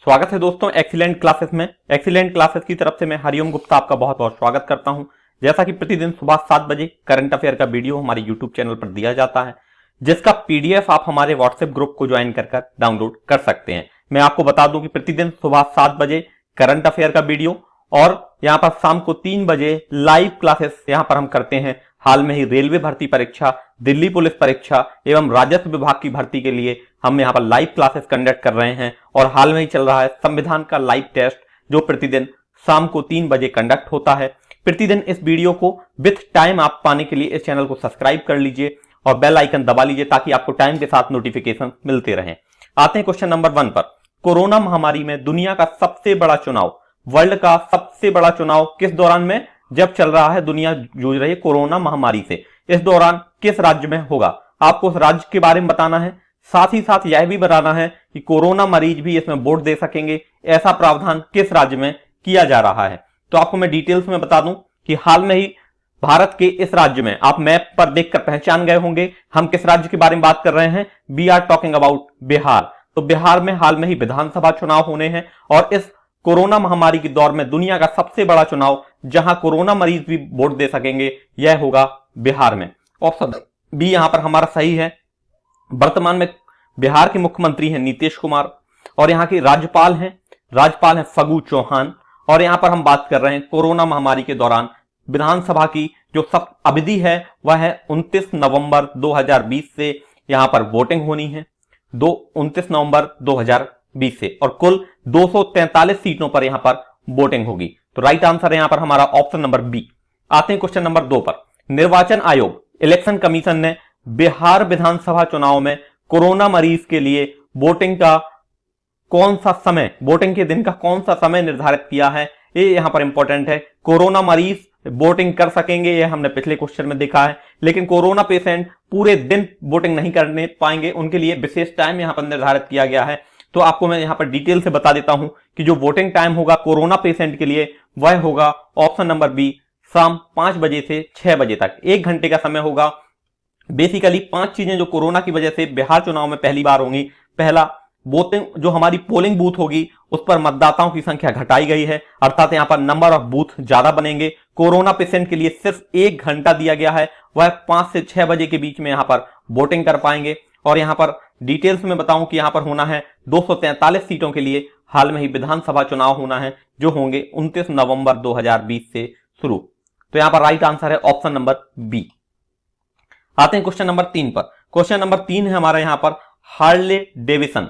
स्वागत है दोस्तों एक्सीलेंट क्लासेस में। एक्सीलेंट क्लासेस की तरफ से मैं हरिओम गुप्ता आपका बहुत बहुत स्वागत करता हूं। जैसा कि प्रतिदिन सुबह 7 बजे करंट अफेयर का वीडियो हमारे यूट्यूब चैनल पर दिया जाता है, जिसका पीडीएफ आप हमारे व्हाट्सएप ग्रुप को ज्वाइन कर डाउनलोड कर सकते हैं। मैं आपको बता दूं कि प्रतिदिन सुबह 7 बजे करंट अफेयर का वीडियो और यहाँ पर शाम को 3 बजे लाइव क्लासेस यहाँ पर हम करते हैं। हाल में ही रेलवे भर्ती परीक्षा, दिल्ली पुलिस परीक्षा एवं राजस्व विभाग की भर्ती के लिए हम यहाँ पर लाइव क्लासेस कंडक्ट कर रहे हैं और हाल में ही चल रहा है संविधान का लाइव टेस्ट, जो प्रतिदिन शाम को 3 बजे कंडक्ट होता है। प्रतिदिन इस वीडियो को विथ टाइम आप पाने के लिए इस चैनल को सब्सक्राइब कर लीजिए और बेल आइकन दबा लीजिए ताकि आपको टाइम के साथ नोटिफिकेशन मिलते रहें। आते हैं क्वेश्चन नंबर 1 पर। कोरोना महामारी में दुनिया का सबसे बड़ा चुनाव, वर्ल्ड का सबसे बड़ा चुनाव किस दौरान में, जब चल रहा है दुनिया जूझ रही है कोरोना महामारी से, इस दौरान किस राज्य में होगा? आपको उस राज्य के बारे में बताना है, साथ ही साथ यह भी बताना है कि कोरोना मरीज भी इसमें वोट दे सकेंगे, ऐसा प्रावधान किस राज्य में किया जा रहा है। तो आपको मैं डिटेल्स में बता दूं कि हाल में ही भारत के इस राज्य में, आप मैप पर देखकर पहचान गए होंगे हम किस राज्य के बारे में बात कर रहे हैं। We are talking about Bihar. तो बिहार में हाल में ही विधानसभा चुनाव होने हैं और इस कोरोना महामारी के दौर में दुनिया का सबसे बड़ा चुनाव जहां कोरोना मरीज भी वोट दे सकेंगे, यह होगा बिहार में। ऑप्शन बी यहां पर हमारा सही है। वर्तमान में बिहार के मुख्यमंत्री हैं नीतीश कुमार और यहां के राज्यपाल हैं फगू चौहान। और यहां पर हम बात कर रहे हैं कोरोना महामारी के दौरान विधानसभा की जो सब अवधि है वह है 29 नवंबर 2020 से यहां पर वोटिंग होनी है 29 नवंबर 2020 से, और कुल 243 सीटों पर यहां पर वोटिंग होगी। तो राइट आंसर है यहां पर हमारा ऑप्शन नंबर बी। आते हैं क्वेश्चन नंबर 2 पर। निर्वाचन आयोग, इलेक्शन कमीशन ने बिहार विधानसभा चुनाव में कोरोना मरीज के लिए वोटिंग का कौन सा समय, वोटिंग के दिन का कौन सा समय निर्धारित किया है? ये यहां पर इंपॉर्टेंट है। कोरोना मरीज वोटिंग कर सकेंगे, ये हमने पिछले क्वेश्चन में देखा है, लेकिन कोरोना पेशेंट पूरे दिन वोटिंग नहीं करने पाएंगे, उनके लिए विशेष टाइम यहां पर निर्धारित किया गया है। तो आपको मैं यहां पर डिटेल से बता देता हूं कि जो वोटिंग टाइम होगा कोरोना पेशेंट के लिए वह होगा ऑप्शन नंबर बी, शाम 5 बजे से 6 बजे तक 1 घंटे का समय होगा। बेसिकली 5 चीजें जो कोरोना की वजह से बिहार चुनाव में पहली बार होंगी। पहला, वोटिंग जो हमारी पोलिंग बूथ होगी उस पर मतदाताओं की संख्या घटाई गई है, अर्थात यहां पर नंबर ऑफ बूथ ज्यादा बनेंगे। कोरोना पेशेंट के लिए सिर्फ 1 घंटा दिया गया है, वह 5 से 6 बजे के बीच में यहां पर वोटिंग कर पाएंगे। और यहां पर डिटेल्स में बताऊं कि यहां पर होना है 243 सीटों के लिए हाल में ही विधानसभा चुनाव होना है, जो होंगे 29 नवंबर 2020 से शुरू। तो यहां पर राइट आंसर है ऑप्शन नंबर बी। आते हैं क्वेश्चन नंबर 3 पर। क्वेश्चन नंबर 3 है हमारा यहां पर हार्ले डेविसन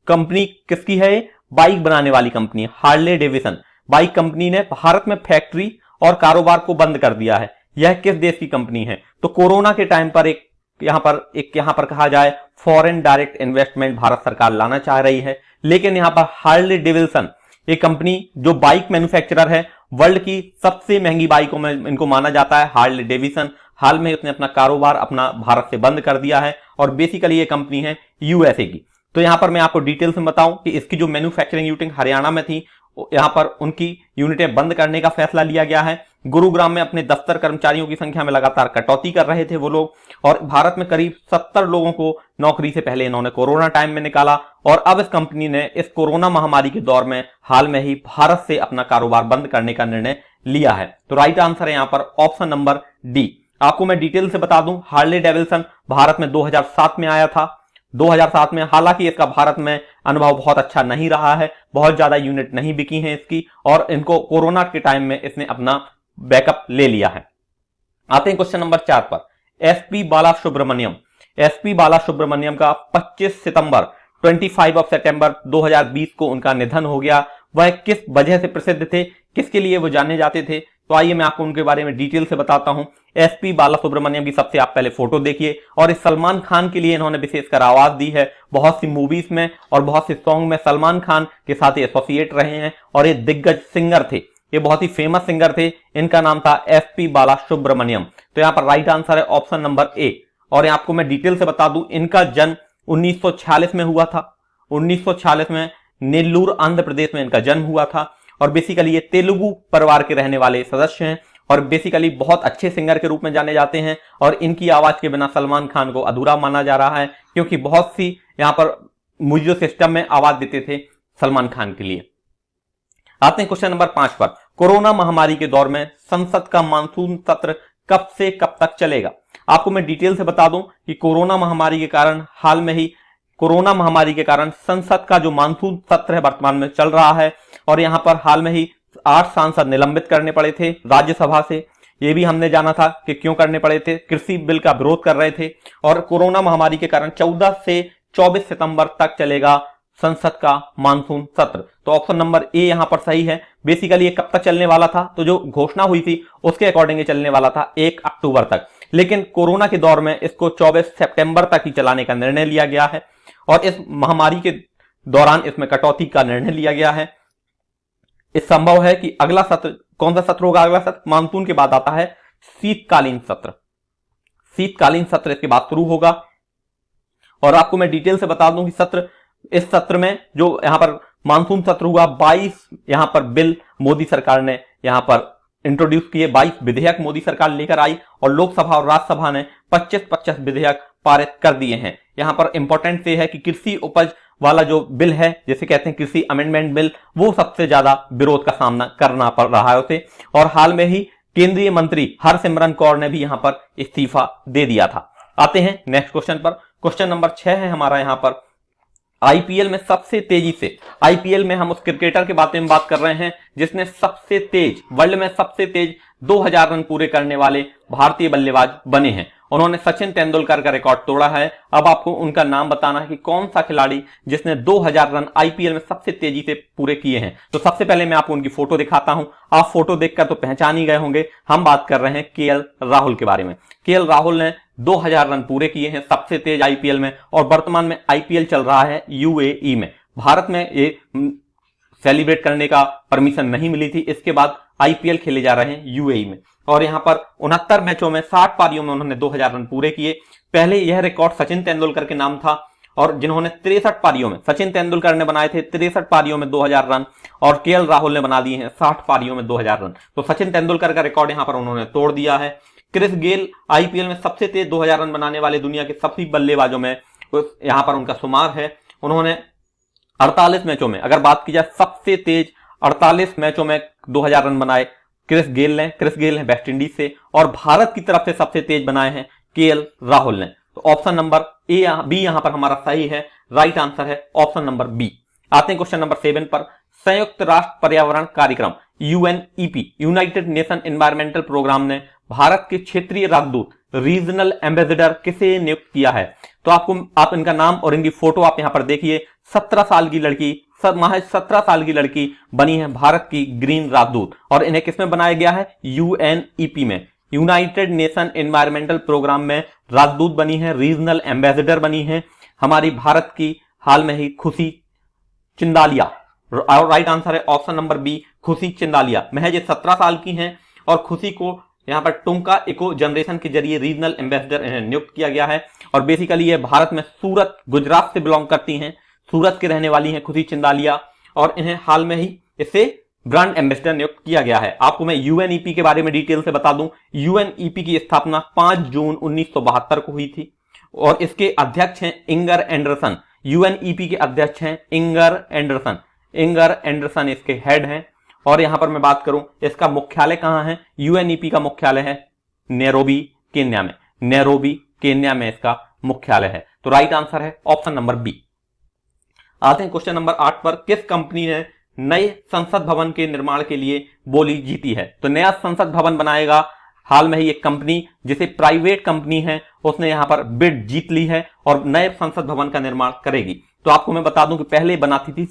कंपनी किसकी है? बाइक बनाने वाली कंपनी है हार्ले डेविसन। बाइक कंपनी ने भारत में फैक्ट्री और कारोबार को बंद कर दिया है। यह किस देश की कंपनी है? तो कोरोना के टाइम पर यहां पर कहा जाए फॉरेन डायरेक्ट इन्वेस्टमेंट भारत सरकार लाना चाह रही है, लेकिन यहां पर हार्ले डेविसन एक कंपनी जो बाइक मैन्युफैक्चरर है, वर्ल्ड की सबसे महंगी बाइकों में इनको माना जाता है हार्ले डेविसन। हाल में उसने अपना कारोबार अपना भारत से बंद कर दिया है और बेसिकली ये कंपनी है यूएसए की। तो यहां पर मैं आपको डिटेल्स में बताऊं कि इसकी जो मैन्युफैक्चरिंग यूनिट हरियाणा में थी, यहां पर उनकी यूनिटें बंद करने का फैसला लिया गया है। गुरुग्राम में अपने दफ्तर कर्मचारियों की संख्या में लगातार कटौती कर रहे थे वो लोग, और भारत में करीब 70 लोगों को नौकरी से पहले इन्होंने कोरोना टाइम में निकाला। और अब इस कंपनी ने इस कोरोना महामारी के दौर में हाल में ही भारत से अपना कारोबार बंद करने का निर्णय लिया है। तो राइट आंसर है यहां पर ऑप्शन नंबर डी। आपको मैं डिटेल से बता दूं, हार्ले डेविसन भारत में 2007 में आया था। 2007 में, हालांकि इसका भारत में अनुभव बहुत अच्छा नहीं रहा है, बहुत ज्यादा यूनिट नहीं बिकी हैं इसकी, और इनको कोरोना के टाइम में इसने अपना बैकअप ले लिया है। आते हैं क्वेश्चन नंबर 4 पर। एसपी बालासुब्रमण्यम का 25 सितंबर 25 ऑफ सितंबर 2020 को उनका निधन हो गया। वह किस वजह से प्रसिद्ध थे, किसके लिए वो जाने जाते थे? तो आइए मैं आपको उनके बारे में डिटेल से बताता हूं। एसपी बालासुब्रमण्यम की सबसे आप पहले फोटो देखिए, और इस सलमान खान के लिए इन्होंने विशेषकर आवाज दी है। बहुत सी मूवीज में और बहुत से सॉन्ग में सलमान खान के साथ एसोसिएट रहे हैं, और ये दिग्गज सिंगर थे, ये बहुत ही फेमस सिंगर थे। इनका नाम था एसपी बालासुब्रमण्यम। तो यहां पर राइट आंसर है ऑप्शन नंबर ए। और आपको मैं डिटेल से बता दूं, इनका जन्म 1946 में हुआ था। 1946 में नेल्लूर आंध्र प्रदेश में इनका जन्म हुआ था, और बेसिकली ये तेलुगु परिवार के रहने वाले सदस्य हैं, और बेसिकली बहुत अच्छे सिंगर के रूप में जाने जाते हैं। और इनकी आवाज के बिना सलमान खान को अधूरा माना जा रहा है, क्योंकि बहुत सी यहां पर म्यूजिक सिस्टम में आवाज देते थे सलमान खान के लिए। आते हैं क्वेश्चन नंबर 5 पर। कोरोना महामारी के दौर में संसद का मानसून सत्र कब से कब तक चलेगा? आपको मैं डिटेल से बता दूं कि कोरोना महामारी के कारण हाल में ही संसद का जो मानसून सत्र है वर्तमान में चल रहा है, और यहां पर हाल में ही 8 सांसद निलंबित करने पड़े थे राज्यसभा से। यह भी हमने जाना था कि क्यों करने पड़े थे, कृषि बिल का विरोध कर रहे थे। और कोरोना महामारी के कारण 14 से 24 सितंबर तक चलेगा संसद का मानसून सत्र। तो ऑप्शन नंबर ए यहां पर सही है। बेसिकली ये कब तक चलने वाला था, तो जो घोषणा हुई थी उसके अकॉर्डिंग चलने वाला था 1 अक्टूबर तक, लेकिन कोरोना के दौर में इसको 24 सितंबर तक ही चलाने का निर्णय लिया गया है, और इस महामारी के दौरान इसमें कटौती का निर्णय लिया गया है। इस संभव है कि अगला सत्र, कौन सा सत्र होगा अगला सत्र? मानसून के बाद आता है शीतकालीन सत्र। शीतकालीन सत्र इसके बाद शुरू होगा। और आपको मैं डिटेल से बता दूं कि इस सत्र में जो यहां पर मानसून सत्र हुआ, 22 यहां पर बिल मोदी सरकार ने यहां पर इंट्रोड्यूस किए, 22 विधेयक मोदी सरकार लेकर आई, और लोकसभा और राज्यसभा ने 25-25 विधेयक पारित कर दिए हैं। यहां पर इंपॉर्टेंट ये है कि कृषि उपज वाला जो बिल है, जिसे कहते हैं कृषि अमेंडमेंट बिल, वो सबसे ज्यादा विरोध का सामना करना पड़ रहा है उसे। और हाल में ही केंद्रीय मंत्री हरसिमरत कौर ने भी यहां पर इस्तीफा दे दिया था। आते हैं नेक्स्ट क्वेश्चन पर। क्वेश्चन नंबर 6 है हमारा यहां पर, आईपीएल में सबसे तेजी से, आईपीएल में हम उस क्रिकेटर के बारे में बात कर रहे हैं जिसने सबसे तेज, वर्ल्ड में सबसे तेज 2000 रन पूरे करने वाले भारतीय बल्लेबाज बने हैं। उन्होंने सचिन तेंदुलकर का रिकॉर्ड तोड़ा है। अब आपको उनका नाम बताना है कि कौन सा खिलाड़ी जिसने 2000 रन आईपीएल में सबसे तेजी से पूरे किए हैं। तो सबसे पहले मैं आपको उनकी फोटो दिखाता हूं। आप फोटो देखकर तो पहचान ही गए होंगे, हम बात कर रहे हैं केएल राहुल के बारे में। केएल राहुल ने 2000 रन पूरे किए हैं सबसे तेज आईपीएल में, और वर्तमान में आईपीएल चल रहा है यूएई में। भारत में ये सेलिब्रेट करने का परमिशन नहीं मिली थी, इसके बाद आईपीएल खेले जा रहे हैं यूएई में। और यहां पर 69 मैचों में 60 पारियों में उन्होंने 2000 रन पूरे किए। पहले यह रिकॉर्ड सचिन तेंदुलकर के नाम था, और जिन्होंने 63 पारियों में, सचिन तेंदुलकर ने बनाए थे 63 पारियों में 2000 रन, और केएल राहुल ने बना दिए हैं 60 पारियों में 2000 रन। तो सचिन तेंदुलकर का रिकॉर्ड यहां पर उन्होंने तोड़ दिया है। क्रिस गेल आईपीएल में सबसे तेज 2000 रन बनाने वाले दुनिया के सभी बल्लेबाजों में यहां पर उनका शुमार है। उन्होंने 48 मैचों में, अगर बात की जाए सबसे तेज 48 मैचों में 2000 रन बनाए क्रिस गेल ने वेस्ट इंडीज से, और भारत की तरफ से सबसे तेज बनाए हैं केएल राहुल ने। तो ऑप्शन नंबर बी यहां पर हमारा सही है, राइट आंसर है ऑप्शन नंबर बी। आते हैं क्वेश्चन नंबर 7 पर। संयुक्त राष्ट्र पर्यावरण कार्यक्रम UNEP, United Nation environmental programme ने भारत के क्षेत्रीय राजदूत, रीजनल एम्बेसडर किसे नियुक्त किया है? तो आप इनका नाम और इनकी फोटो आप यहां पर देखिए। 17 साल की लड़की, महज 17 साल की लड़की बनी है भारत की ग्रीन राजदूत, और इन्हें किसमें बनाया गया है? यूएनईपी में, यूनाइटेड नेशन एनवायरमेंटल प्रोग्राम में राजदूत बनी है, रीजनल एम्बेसडर बनी है हमारी भारत की हाल में ही खुशी चिंदालिया। राइट आंसर है ऑप्शन नंबर बी, खुशी चिंदालिया। महज 17 साल की हैं, और खुशी को यहां पर टुंका इको जनरेशन के जरिए रीजनल एम्बेसडर इन्हें नियुक्त किया गया है। और बेसिकली ये भारत में सूरत, गुजरात से बिलोंग करती हैं, सूरत के रहने वाली हैं खुशी चिंदालिया, और इन्हें हाल में ही इससे ब्रांड एम्बेसडर नियुक्त किया गया है। आपको मैं यूएनईपी के बारे में डिटेल से बता दूं, यूएनईपी की स्थापना 5 जून 1972 को हुई थी, और इसके अध्यक्ष हैं इंगर एंडरसन। यूएनईपी के अध्यक्ष हैं इंगर एंडरसन इसके हेड हैं। और यहां पर मैं बात करूं, इसका मुख्यालय कहां है? यूएनईपी का मुख्यालय है नैरोबी, केन्या में इसका मुख्यालय है। तो राइट आंसर है ऑप्शन नंबर बी। आते हैं क्वेश्चन नंबर 8 पर। किस कंपनी ने नए संसद भवन के निर्माण के लिए बोली जीती है? तो नया संसद भवन बनाएगा हाल में ही एक कंपनी, जिसे प्राइवेट कंपनी है, उसने यहां पर बिड जीत ली है और नए संसद भवन का निर्माण करेगी। तो आपको मैं बता दूं कि पहले बनाती थी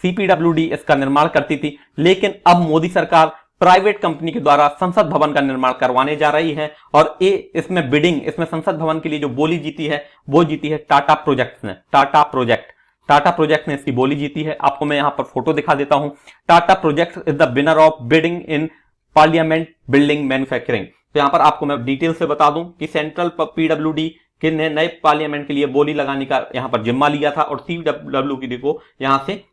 सीपीडब्ल्यूडी इसका निर्माण करती थी, लेकिन अब मोदी सरकार प्राइवेट कंपनी के द्वारा संसद भवन का निर्माण करवाने जा रही है, और इसमें संसद भवन के लिए जो बोली जीती है, वो जीती है टाटा प्रोजेक्ट ने इसकी बोली जीती है। आपको मैं यहां पर फोटो दिखा देता हूं। Tata project is the winner of bidding in parliament building manufacturing. तो यहां पर आपको मैं डिटेल से बता दूं कि सेंट्रल पीडब्ल्यूडी के ने नए पार्लियामेंट के लिए बोली लगाने का यहां पर जिम्मा लिया था, और सीडब्ल्यूडी को यहां से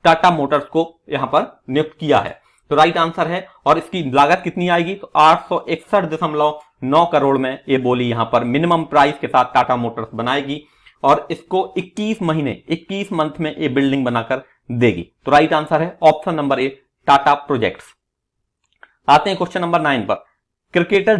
टाटा मोटर्स को यहां पर नियुक्त किया है। तो राइट आंसर है। और इसकी लागत कितनी आएगी? तो 861.9 करोड़ में ये बोली यहां पर मिनिमम प्राइस के साथ टाटा मोटर्स बनाएगी। और इसको 21 मंथ में ये बिल्डिंग बनाकर देगी। तो राइट आंसर है option number A, Tata projects. आते हैं क्वेश्चन नंबर 9 पर। क्रिकेटर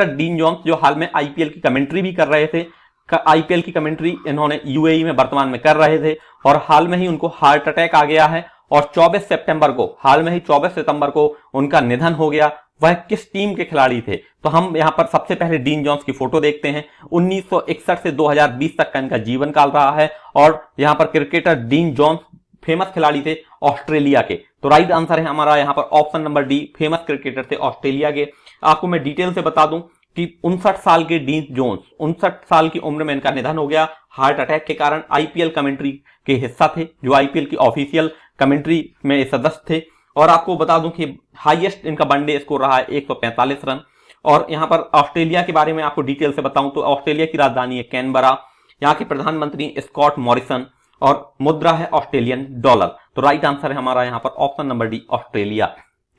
डीन जोन्स जो हाल में आईपीएल की कमेंट्री भी कर रहे थे, आईपीएल की कमेंट्री इन्होंने यूएई में वर्तमान में कर रहे थे और हाल में ही उनको हार्ट अटैक आ गया है और 24 सितंबर को उनका निधन हो गया। वह किस टीम के खिलाड़ी थे? तो हम यहां पर सबसे पहले डीन जोन्स की फोटो देखते हैं। 1961 से 2020 तक का इनका जीवन काल रहा है और यहां पर क्रिकेटर डीन जोन्स फेमस खिलाड़ी थे ऑस्ट्रेलिया के। तो राइट आंसर है हमारा यहां पर option number D, famous cricketer थे ऑस्ट्रेलिया के। आपको मैं डिटेल से बता दूं कि 59 साल के डीन जोन्स, 59 साल की उम्र में इनका निधन हो गया हार्ट अटैक के कारण। आईपीएल कमेंट्री के हिस्सा थे, जो आईपीएल की ऑफिशियल कमेंट्री में सदस्य थे। और आपको बता दूं कि हाईएस्ट इनका वनडे स्कोर रहा है 145 रन। और यहां पर ऑस्ट्रेलिया के बारे में आपको डिटेल से बताऊं तो ऑस्ट्रेलिया की राजधानी है कैनबरा, यहां के प्रधानमंत्री स्कॉट मॉरिसन और मुद्रा है ऑस्ट्रेलियन डॉलर। तो राइट आंसर है हमारा यहां पर ऑप्शन नंबर डी, ऑस्ट्रेलिया।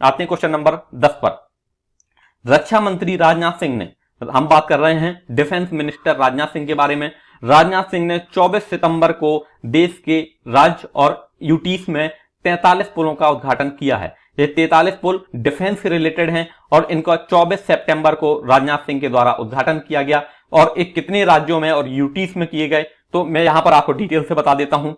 आते हैं क्वेश्चन नंबर 10 पर। रक्षा मंत्री राजनाथ सिंह ने, हम बात कर रहे हैं डिफेंस मिनिस्टर राजनाथ सिंह के बारे में। राजनाथ सिंह ने 24 सितंबर को देश के राज्य और यूटीज में 43 पुलों का उद्घाटन किया है। ये 43 पुल डिफेंस से रिलेटेड हैं और इनका 24 सितंबर को राजनाथ सिंह के द्वारा उद्घाटन किया गया। और एक कितने राज्यों में और यूटीज में किए गए, तो मैं यहां पर आपको डिटेल से बता देता हूं।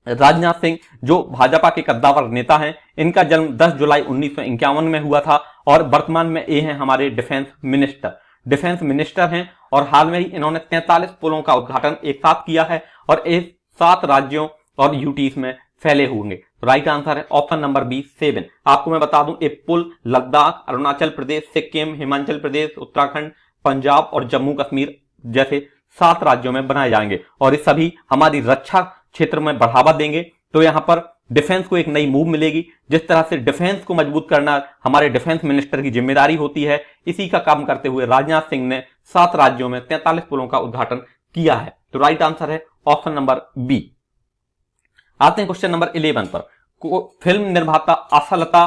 राजनाथ सिंह जो भाजपा के कद्दावर नेता हैं, इनका जन्म 10 जुलाई 1951 में हुआ था और वर्तमान में ये हैं हमारे डिफेंस मिनिस्टर हैं। और हाल में ही इन्होंने 43 पुलों का उद्घाटन एक साथ किया है और ये 7 राज्यों और यूटीज में फैले होंगे। राइट आंसर है ऑप्शन नंबर बी, 7। आपको मैं बता दूं ये पुल लद्दाख, अरुणाचल प्रदेश, सिक्किम, हिमाचल प्रदेश, उत्तराखंड, पंजाब और जम्मू कश्मीर जैसे 7 राज्यों में बनाए जाएंगे और ये सभी हमारी रक्षा क्षेत्र में बढ़ावा देंगे। तो यहां पर डिफेंस को एक नई मूव मिलेगी। जिस तरह से डिफेंस को मजबूत करना हमारे डिफेंस मिनिस्टर की जिम्मेदारी होती है, इसी का काम करते हुए राजनाथ सिंह ने 7 राज्यों में 43 पुलों का उद्घाटन किया है। तो राइट आंसर है ऑप्शन नंबर बी। आते हैं क्वेश्चन नंबर 11 पर। फिल्म निर्माता आशालता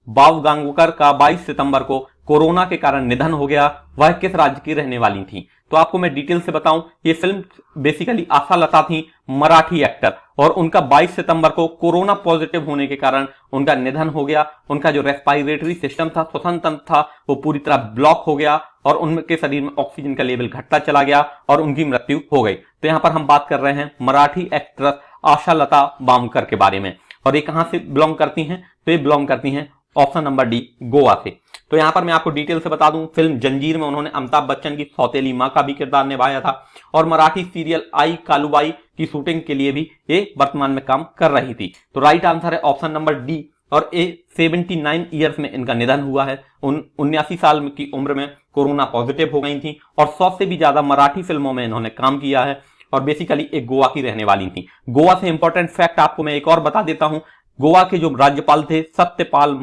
बावगांवकर का 22 सितंबर को कोरोना के कारण निधन हो गया। वह किस राज्य की रहने वाली थी? तो आपको मैं डिटेल से बताऊं, ये फिल्म बेसिकली आशालता थी, मराठी एक्टर, और उनका 22 सितंबर को कोरोना पॉजिटिव होने के कारण उनका निधन हो गया। उनका जो रेस्पिरेटरी सिस्टम था, श्वसन तंत्र था, वो पूरी तरह ब्लॉक हो गया और उनके शरीर में ऑक्सीजन का लेवल घटता चला गया और उनकी मृत्यु हो गई। तो यहां पर हम बात कर रहे हैं मराठी एक्ट्रेस आशालता बावकर के बारे में। और ये कहां से बिलोंग करती हैं? तो ये बिलोंग करती हैं ऑप्शन नंबर डी, गोवा से। तो यहां पर मैं आपको डिटेल से बता दूं, फिल्म जंजीर में उन्होंने अमिताभ बच्चन की सौतेली मां का भी किरदार निभाया था और मराठी सीरियल आई कालूबाई की शूटिंग के लिए भी ये वर्तमान में काम कर रही थी। तो राइट आंसर है ऑप्शन नंबर डी। और ये 79 ईयर्स में इनका निधन हुआ है। 79 साल की उम्र में कोरोना पॉजिटिव हो गई थी और 100 से भी ज्यादा मराठी फिल्मों में इन्होंने काम किया है और बेसिकली एक गोवा की रहने वाली थी। गोवा से इंपॉर्टेंट फैक्ट आपको मैं एक और बता देता हूं। गोवा के जो राज्यपाल थे सत्यपाल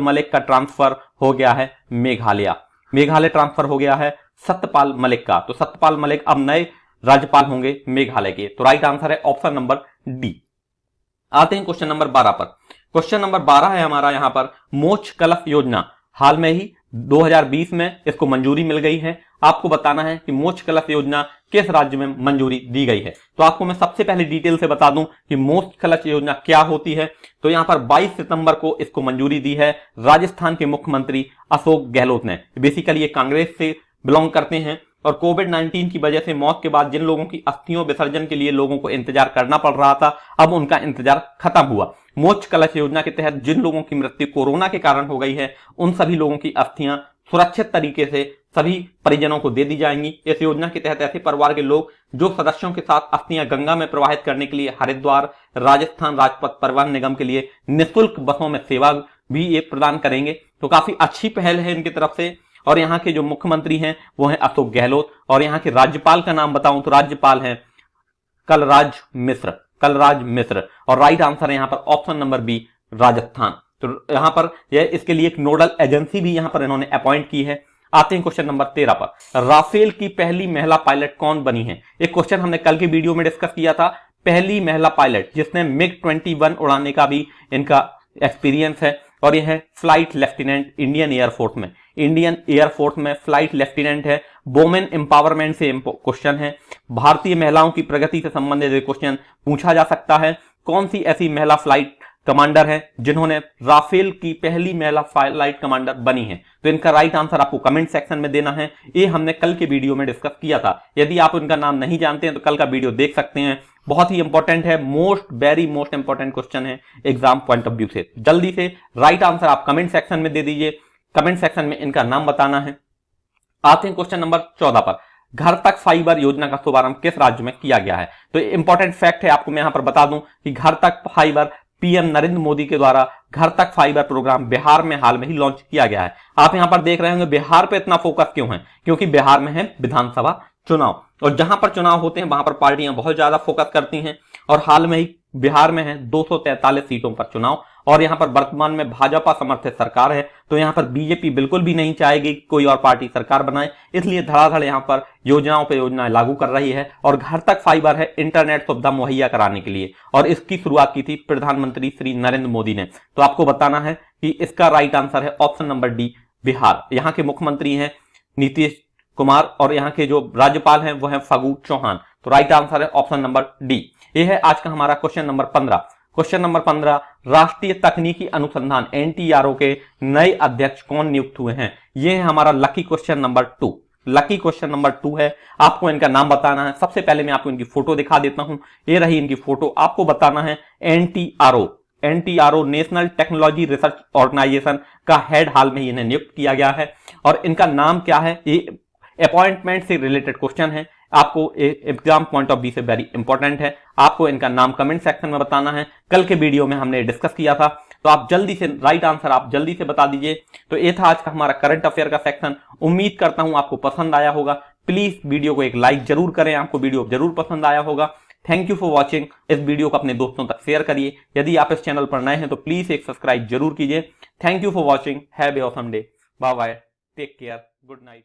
मलिक का ट्रांसफर हो गया है मेघालय ट्रांसफर हो गया है सत्यपाल मलिक का। तो सत्यपाल मलिक अब नए राज्यपाल होंगे मेघालय के। तो राइट आंसर है ऑप्शन नंबर डी। आते हैं क्वेश्चन नंबर 12 पर। क्वेश्चन नंबर 12 है हमारा यहां पर मोक्ष कलश योजना। हाल में ही 2020 में इसको मंजूरी मिल गई है। आपको बताना है कि मोक्ष कलश योजना किस राज्य में मंजूरी दी गई है। तो आपको मैं सबसे पहले डिटेल से बता दूं कि मोक्ष कलश योजना क्या होती है। तो यहां पर 22 सितंबर को इसको मंजूरी दी है राजस्थान के मुख्यमंत्री अशोक गहलोत ने। बेसिकली ये कांग्रेस से बिलोंग करते हैं और कोविड-19 की वजह से मौत के बाद जिन लोगों की अस्थियों विसर्जन के लिए लोगों को इंतजार करना पड़ रहा था, अब उनका इंतजार खत्म हुआ। मोक्ष कलश योजना के तहत जिन लोगों की मृत्यु कोरोना के कारण हो गई है, उन सभी लोगों की अस्थियां सुरक्षित तरीके से सभी परिजनों को दे दी जाएंगी। इस योजना के तहत ऐसे परिवार के लोग जो सदस्यों के साथ अस्थियां गंगा में प्रवाहित करने के लिए हरिद्वार राजस्थान राजपथ परिवहन निगम के लिए निःशुल्क बसों में सेवा भी ये प्रदान करेंगे। तो काफी अच्छी पहल है इनकी तरफ से। और यहाँ के जो मुख्यमंत्री हैं वो हैं अशोक गहलोत और यहाँ के राज्यपाल का नाम बताऊं तो राज्यपाल हैं कलराज मिश्र। और राइट आंसर है यहाँ पर ऑप्शन नंबर बी, राजस्थान। तो यहाँ पर यह इसके लिए एक नोडल एजेंसी भी यहाँ पर इन्होंने अपॉइंट की है। आते हैं क्वेश्चन नंबर 13 पर। राफेल की पहली महिला पायलट कौन बनी है? एक क्वेश्चन हमने कल के वीडियो में डिस्कस किया था। पहली महिला पायलट जिसने MiG-21 उड़ाने का भी इनका एक्सपीरियंस है और यह है फ्लाइट लेफ्टिनेंट इंडियन एयरफोर्स में फ्लाइट लेफ्टिनेंट है वोमेन एम्पावरमेंट से क्वेश्चन है, भारतीय महिलाओं की प्रगति से संबंधित क्वेश्चन पूछा जा सकता है, कौन सी ऐसी महिला फ्लाइट कमांडर है जिन्होंने राफेल की पहली महिला फ्लाइट कमांडर बनी है। तो इनका राइट आंसर आपको कमेंट सेक्शन में देना है। ये हमने कल के वीडियो में डिस्कस किया था। यदि आप उनका नाम नहीं जानते हैं तो कल का वीडियो देख सकते हैं, बहुत ही इंपॉर्टेंट है, वेरी मोस्ट इंपॉर्टेंट क्वेश्चन है एग्जाम पॉइंट ऑफ व्यू से। जल्दी से राइट आंसर आप कमेंट सेक्शन में दे दीजिए, कमेंट सेक्शन में इनका नाम बताना है। आते हैं क्वेश्चन नंबर 14 पर, घर तक फाइबर योजना का शुभारंभ किस राज्य में किया गया है। तो इंपॉर्टेंट फैक्ट है, आपको मैं यहां पर बता दूं कि घर तक फाइबर पीएम नरेंद्र मोदी के द्वारा घर तक फाइबर प्रोग्राम बिहार में हाल में ही लॉन्च किया गया है। आप यहां पर देख रहे होंगे बिहार पे इतना फोकस क्यों है, क्योंकि बिहार में है विधानसभा चुनाव, और जहां पर चुनाव होते हैं वहां पर पार्टियां बहुत ज्यादा फोकस करती हैं। और हाल में ही बिहार में है 243 सीटों पर चुनाव, और यहां पर वर्तमान में भाजपा समर्थित सरकार है। तो यहां पर बीजेपी बिल्कुल भी नहीं चाहेगी कोई और पार्टी सरकार बनाए, इसलिए धड़ाधड़ यहां पर योजनाओं पे योजनाएं लागू कर रही है। और घर तक फाइबर है इंटरनेट सुविधा मुहैया कराने के लिए, और इसकी शुरुआत की थी प्रधानमंत्री श्री नरेंद्र मोदी ने। तो आपको बताना है कि इसका राइट आंसर है ऑप्शन नंबर डी, बिहार। यहाँ के मुख्यमंत्री हैं नीतीश कुमार, और यहाँ के जो राज्यपाल हैं वो हैं फागू चौहान। तो राइट आंसर है ऑप्शन नंबर डी। ये है आज का हमारा क्वेश्चन नंबर 15। क्वेश्चन नंबर 15, राष्ट्रीय तकनीकी अनुसंधान एनटीआरओ के नए अध्यक्ष कौन नियुक्त हुए हैं। ये है हमारा lucky question number 2। Lucky question number 2 है, आपको इनका नाम बताना है। सबसे पहले मैं आपको इनकी फोटो दिखा देता हूं, ये रही इनकी फोटो। आपको बताना है NTRO national technology research organisation का हेड हाल में इन्हें नियुक्त किया गया है। और इनका नाम क्या है, ये अपॉइंटमेंट से रिलेटेड क्वेश्चन है, आपको एग्जाम पॉइंट ऑफ व्यू से वेरी इंपॉर्टेंट है। आपको इनका नाम कमेंट सेक्शन में बताना है, कल के वीडियो में हमने डिस्कस किया था। तो आप जल्दी से राइट आंसर आप जल्दी से बता दीजिए। तो ये था आज का हमारा करंट अफेयर का सेक्शन। उम्मीद करता हूं आपको पसंद आया होगा। प्लीज वीडियो को एक लाइक जरूर करें, आपको वीडियो जरूर पसंद आया होगा। Thank you for watching. इस वीडियो को अपने दोस्तों तक शेयर करिए। यदि आप इस चैनल पर नए हैं तो प्लीज एक सब्सक्राइब जरूर कीजिए। Thank you for watching. Have a awesome day. Bye bye, take care, good night.